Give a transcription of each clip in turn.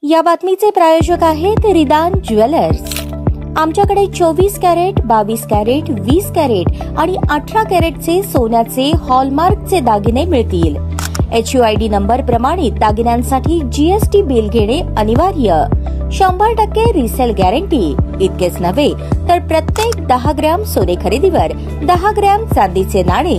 या बातमीचे प्रायोजक आहेत रिदान ज्वेलर्स। आमच्याकडे 24 कॅरेट, 22 कॅरेट, 20 कॅरेट आणि 18 कॅरेटचे सोन्याचे हॉलमार्कचे दागिने मिळतील। HUID नंबर प्रमाणित दागिन्यांसाठी GST बिल घेणे अनिवार्य। 100% रिसेल गॅरंटी। इतकेच नव्हे तर प्रत्येक 10 ग्रॅम सोने खरेदीवर 10 ग्रॅम चांदीचे नाणे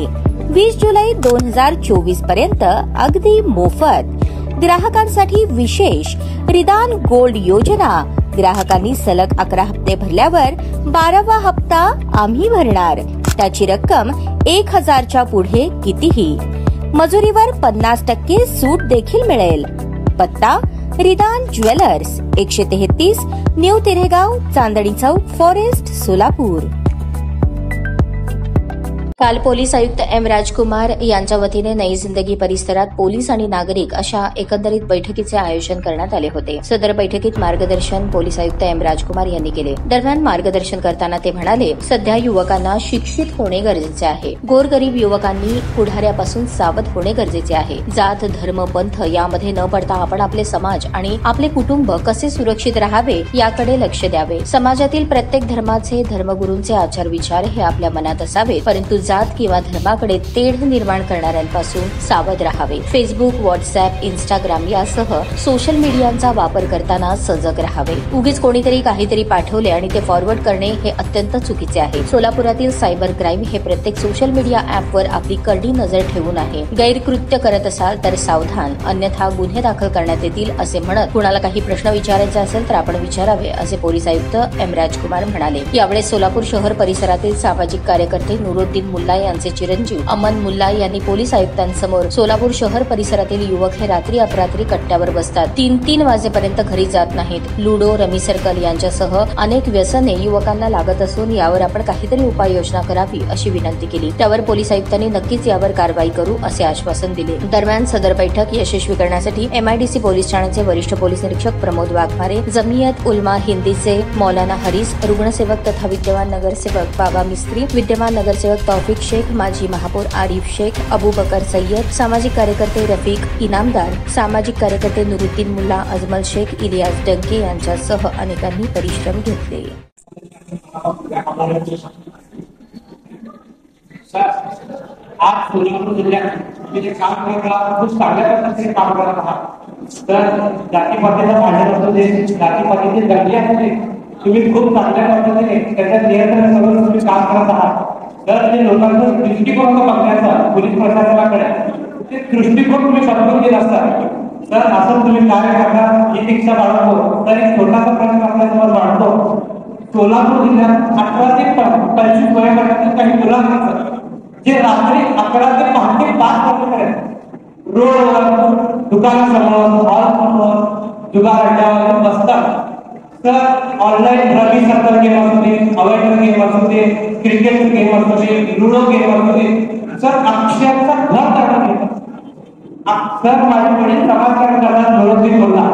20 जुलै 2024 पर्यंत अगदी मोफत। ग्राहकांसाठी विशेष रिदान गोल्ड योजना। ग्राहकांनी सलग 11 हप्ते भरल्यावर 12वा हप्ता आम्ही भरणार। त्याची रक्कम 1000च्या पुढे कितीही। मजुरीवर 50% सूट देखील मिळेल। पत्ता रिदान jewellers, 133 new तिरेगाव, Chandni Chowk, forest, Solapur. काल पोलीस आयुक्त M. राजकुमार यांच्या वतीने नई जिंदगी परिसरात पोलीस आणि नागरिक अशा एकंदरीत बैठकीचे आयोजन करण्यात आले होते। सदर बैठकीत मार्गदर्शन पोलीस आयुक्त M. राजकुमार यांनी केले। दरम्यान मार्गदर्शन करताना ते म्हणाले, सध्या युवकांना शिक्षित होणे गरजेचे आहे। गोरगरीब युवकांनी पुढाऱ्यापासून सावध होणे गरजेचे आहे। जात, धर्म, पंथ यामध्ये न पडता आपण आपले समाज आणि आपले कुटुंब कसे सुरक्षित राहावे याकडे लक्ष द्यावे। समाजातील प्रत्येक धर्माचे, धर्मगुरूंचे आचार विचार हे आपल्या मनात असावे, परंतु जात किंवा धर्माकडे तेढ निर्माण करणाऱ्यांपासून सावध राहावे। फेसबुक, व्हॉट्सअप, इंस्टाग्राम यासह सोशल मीडियाचा वापर करताना सजग राहावे। उगीच कोणीतरी काहीतरी पाठवले आणि ते फॉरवर्ड करणे हे अत्यंत चुकीचे आहे। सोलापुरातील सायबर क्राईम हे प्रत्येक सोशल मीडिया ॲपवर आपली करडी नजर ठेवून आहे। गैरकृत्य करत असाल तर सावधान, अन्यथा गुन्हे दाखल करण्यात येतील असे म्हणत कुणाला काही प्रश्न विचारायचे असेल तर आपण विचारावे असे पोलीस आयुक्त M. राजकुमार म्हणाले। यावेळेस सोलापूर शहर परिसरातील सामाजिक कार्यकर्ते नुरुद्दीन मुल्ला यांचे चिरंजीव अमन मुल्ला यांनी पोलीस आयुक्तांसमोर सोलापूर शहर परिसरातील युवक हे रात्री अपरात्री कट्ट्यावर बसतात, 3-3 वाजेपर्यंत घरी जात नाहीत, लुडो, रमी सर्कल यांच्यासह अनेक व्यसने युवकांना लागत असून यावर आपण काहीतरी उपाययोजना करावी अशी विनंती केली। त्यावर पोलीस आयुक्तांनी नक्कीच यावर कारवाई करू असे आश्वासन दिले। दरम्यान सदर बैठक यशस्वी करण्यासाठी MIDC पोलीस ठाण्याचे वरिष्ठ पोलीस निरीक्षक प्रमोद वाघमारे, जमियत उलमा हिंदीचे मौलाना हरीस, रुग्णसेवक तथा विद्यमान नगरसेवक बाबा मिस्त्री, विद्यमान नगरसेवक तौफिक शेख, माजी महापौर आरिफ शेख, अबूबकर सय्यद, सामाजिक कार्यकर्ते रफीक इनामदार, सामाजिक कार्यकर्ते नुरुद्दीन मुल्ला, अजमल शेख, इलियास डंके यांच्यासह अनेकांनी परिश्रम घेतले। आज सोलापूर जिल्ह्यात जे काम करत खूप चांगल्या पद्धतीने काम करत आहात। तर जातीपातीचं भांडण असू दे, जातीपातीची दंगली असू दे, तुम्ही खूप चांगल्या पद्धतीने त्याच्यात नियंत्रण करून तुम्ही काम करत आहात। तर ते लोकांचं दृष्टिकोन बघण्याचा पोलीस प्रशासनाकडे ते दृष्टिकोन तुम्ही समजून घेत असता। तर असं तुम्ही कार्य करणार ही शिक्षा बाळगतो। तर एक छोटासा प्रश्न आपल्यासमोर मांडतो। सोलापूर जिल्ह्यात 18 ते 25 वयोगटातील काही मुलं जे रात्री 11 ते पहाटे 5 वाजेपर्यंत रोडवर, दुकानासमोर, हॉलसमोर, जुगार अड्ड्यावर बसतात। तर ऑनलाईन रमी सर्कल गेम असू दे, अवैध गेम असू दे, क्रिकेट गेम असू दे, लुडो गेम असू दे, सर अक्षरशः घर तडा घेतात। सर माझे वडील समाजकारण करतात, नुरुद्दीन मुल्ला।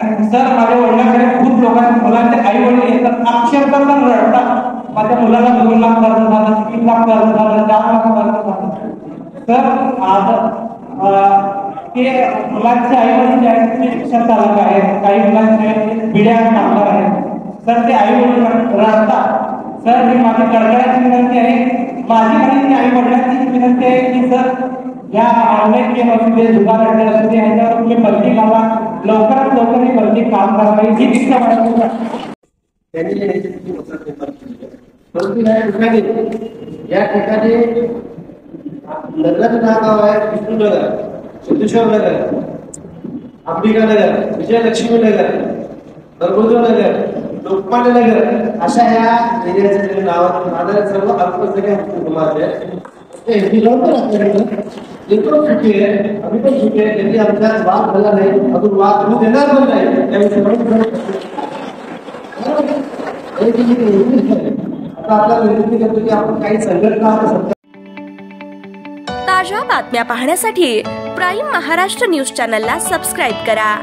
सर माझ्या वडिलांकडे खूप लोकांचे मुलांचे आई वडील येतात, अक्षरशः रडतात, माझ्या मुलाला 2 लाख कर्ज झालं, 3 लाख कर्ज झालं, 4 लाख कर्ज झालं। तर आज ते मुलांचे आई वडील आहेत, रिक्षा चालक आहेत, काही मुलांचे बिड्या कामगार आहेत। तर ते आई वडील रडतात। सर ही माझी कळकळाची विनंती आहे, माझी आणि आई वडिलांची विनंती आहे की सर या ऑनलाईन गेम असू दे, जुगार अड्डे असू दे, याच्यावर तुम्ही बंदी घाला, लवकरात लवकर ही बंदी काम करावी ही शिक्षा वाढवून या ठिकाणी नगर नाव आहे, विष्णुनगर, सिद्धेश्वर नगर, अंबिका नगर, विजयलक्ष्मी नगर, नर्मदा नगर, लोकमान्य नगर अशा या एरियाचे नाव सर्व अल्पसंख्याक समाज आहे। सुट्टी आहे, आम्ही पण सुट्टी आहे, त्यांनी आमचा वाद झाला नाही, अजून वाद होऊ देणार पण नाही। आता आपल्याला विनंती करतो की आपण काही संघटना ताज्या बातम्या पाहण्यासाठी प्राईम महाराष्ट्र न्यूज चॅनलला सबस्क्राईब करा।